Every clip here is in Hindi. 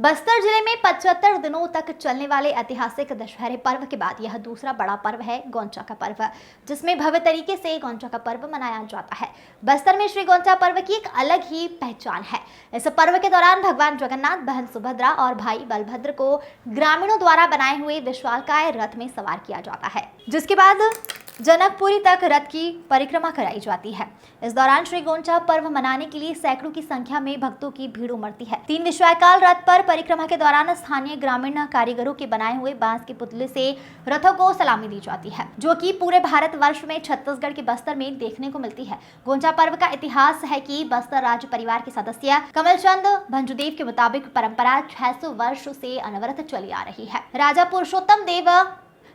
बस्तर जिले में 75 दिनों तक चलने वाले ऐतिहासिक दशहरे पर्व के बाद यह दूसरा बड़ा पर्व है गोंचा का पर्व, जिसमें भव्य तरीके से गोंचा का पर्व मनाया जाता है। बस्तर में श्री गोंचा पर्व की एक अलग ही पहचान है। इस पर्व के दौरान भगवान जगन्नाथ, बहन सुभद्रा और भाई बलभद्र को ग्रामीणों द्वारा बनाए हुए विशालकाय रथ में सवार किया जाता है, जिसके बाद जनकपुरी तक रथ की परिक्रमा कराई जाती है। इस दौरान श्री गोंचा पर्व मनाने के लिए सैकड़ों की संख्या में भक्तों की भीड़ उमड़ती है। 3 विशालकाय रथ पर परिक्रमा के दौरान स्थानीय ग्रामीण कारीगरों के बनाए हुए बांस के पुतले से रथों को सलामी दी जाती है, जो कि पूरे भारत वर्ष में छत्तीसगढ़ के बस्तर में देखने को मिलती है। गोंचा पर्व का इतिहास है कि बस्तर राज्य परिवार के सदस्य कमलचंद भंजुदेव के मुताबिक परंपरा 600 वर्ष से अनवरत चली आ रही है। राजा पुरुषोत्तम देव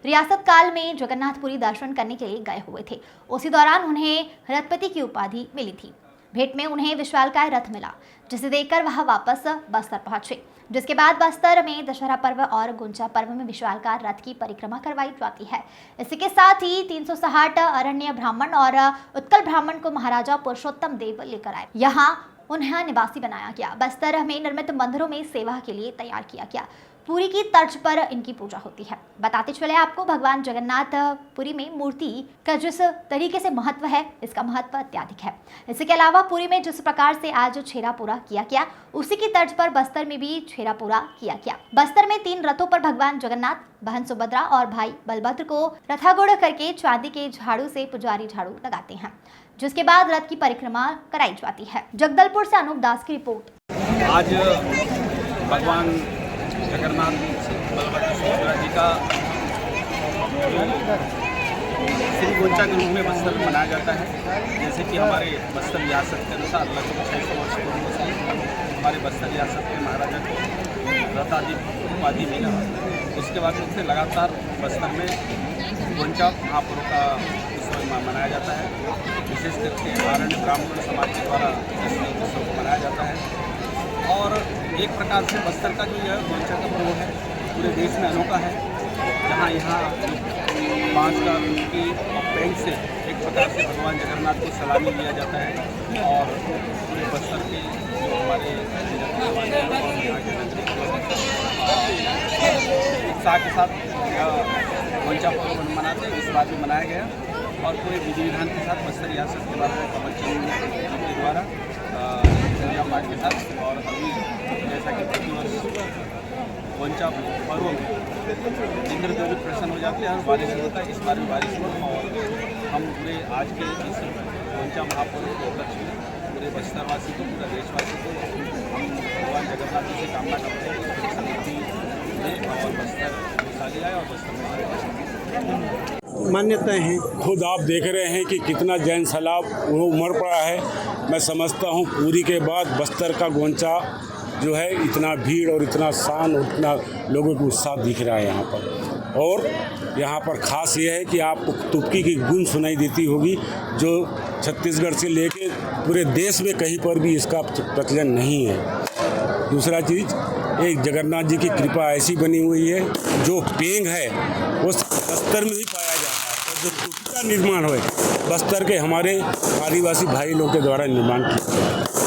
रियासत काल में जगन्नाथपुरी दर्शन करने के लिए गए हुए थे। उसी दौरान उन्हें रथपति की उपाधि मिली थी। भेंट में उन्हें विशालकाय रथ मिला, जिसे देखकर वह वापस बस्तर पहुंचे, जिसके बाद बस्तर में दशहरा पर्व और गोंचा पर्व में विशालकाय रथ की परिक्रमा करवाई जाती है। इसी के साथ ही 360 अरण्य ब्राह्मण और उत्कल ब्राह्मण को महाराजा पुरुषोत्तम देव लेकर आए। यहाँ उन्हें निवासी बनाया गया। बस्तर में निर्मित मंदिरों में सेवा के लिए तैयार किया गया। पुरी की तर्ज पर इनकी पूजा होती है। बताते चले आपको, भगवान जगन्नाथ पुरी में मूर्ति का जिस तरीके से महत्व है, इसका महत्व अत्यधिक है। इसके अलावा पुरी में जिस प्रकार से आज छेरा पूरा किया गया, उसी की तर्ज पर बस्तर में भी छेरा पूरा किया गया। बस्तर में 3 रथों पर भगवान जगन्नाथ, बहन सुभद्रा और भाई बलभद्र को रथारूढ़ करके चांदी के झाड़ू से पुजारी झाड़ू लगाते हैं, जिसके बाद रथ की परिक्रमा कराई जाती है। जगदलपुर से अनूप दास की रिपोर्ट। आज भगवान जगन्नाथ बलभद्र सुभद्रा जी का श्री गोंचा के रूप में बस्तर में मनाया जाता है। जैसे कि हमारे बस्तर रियासत के अनुसार लगभग 600 वर्ष पूर्व से हमारे बस्तर रियासत के महाराजा को रथादि उपाधि मिला। उसके बाद उनसे लगातार बस्तर में गोंचा महापर्व का उत्सव मनाया जाता है। विशेष करके आरण्य ब्राह्मण समाज के द्वारा इस उत्सव को मनाया जाता है। और एक प्रकार से बस्तर का जो यह गोंचा का पर्व है पूरे देश में अनोखा है, जहाँ यहाँ बांस का की पेंट से एक प्रकार से भगवान जगन्नाथ को सलामी दिया जाता है। और पूरे बस्तर के जो हमारे उत्साह के साथ गोंचा पर्व मनाते हैं। इस बार भी मनाया गया और पूरे विधि विधान के साथ बस्तर रियासत के बारे में कमलचंद जी के द्वारा पूजा पाठ के साथ। और अभी जैसा कि प्रतिवर्ष गोंचा पर्व में इंद्रदेव भी प्रसन्न हो जाते हैं और बारिश होता है। इस बार भी बारिश हुआ और हम पूरे आज के इस गोंचा महापर्व के उपलक्ष्य में पूरे बस्तरवासी को, पूरे देशवासी को हम भगवान जगन्नाथ जी से कामना करते हैं कि समृद्धि दें और बस्तर खुशहाली आए और बस्तर में मान्यताएं हैं। खुद आप देख रहे हैं कि कितना जैन सैलाब वो उमड़ पड़ा है। मैं समझता हूँ पुरी के बाद बस्तर का गोंचा जो है इतना भीड़ और इतना शान और इतना लोगों को उत्साह दिख रहा है यहाँ पर। और यहाँ पर ख़ास ये है कि आपको तुपकी की गूंज सुनाई देती होगी, जो छत्तीसगढ़ से लेके पूरे देश में कहीं पर भी इसका प्रचलन नहीं है। दूसरा चीज़, एक जगन्नाथ जी की कृपा ऐसी बनी हुई है, जो पेंग है वो बस्तर में ही पाया जाता है। और जो तुपकी का निर्माण है बस्तर के हमारे आदिवासी भाई लोग के द्वारा निर्माण किया।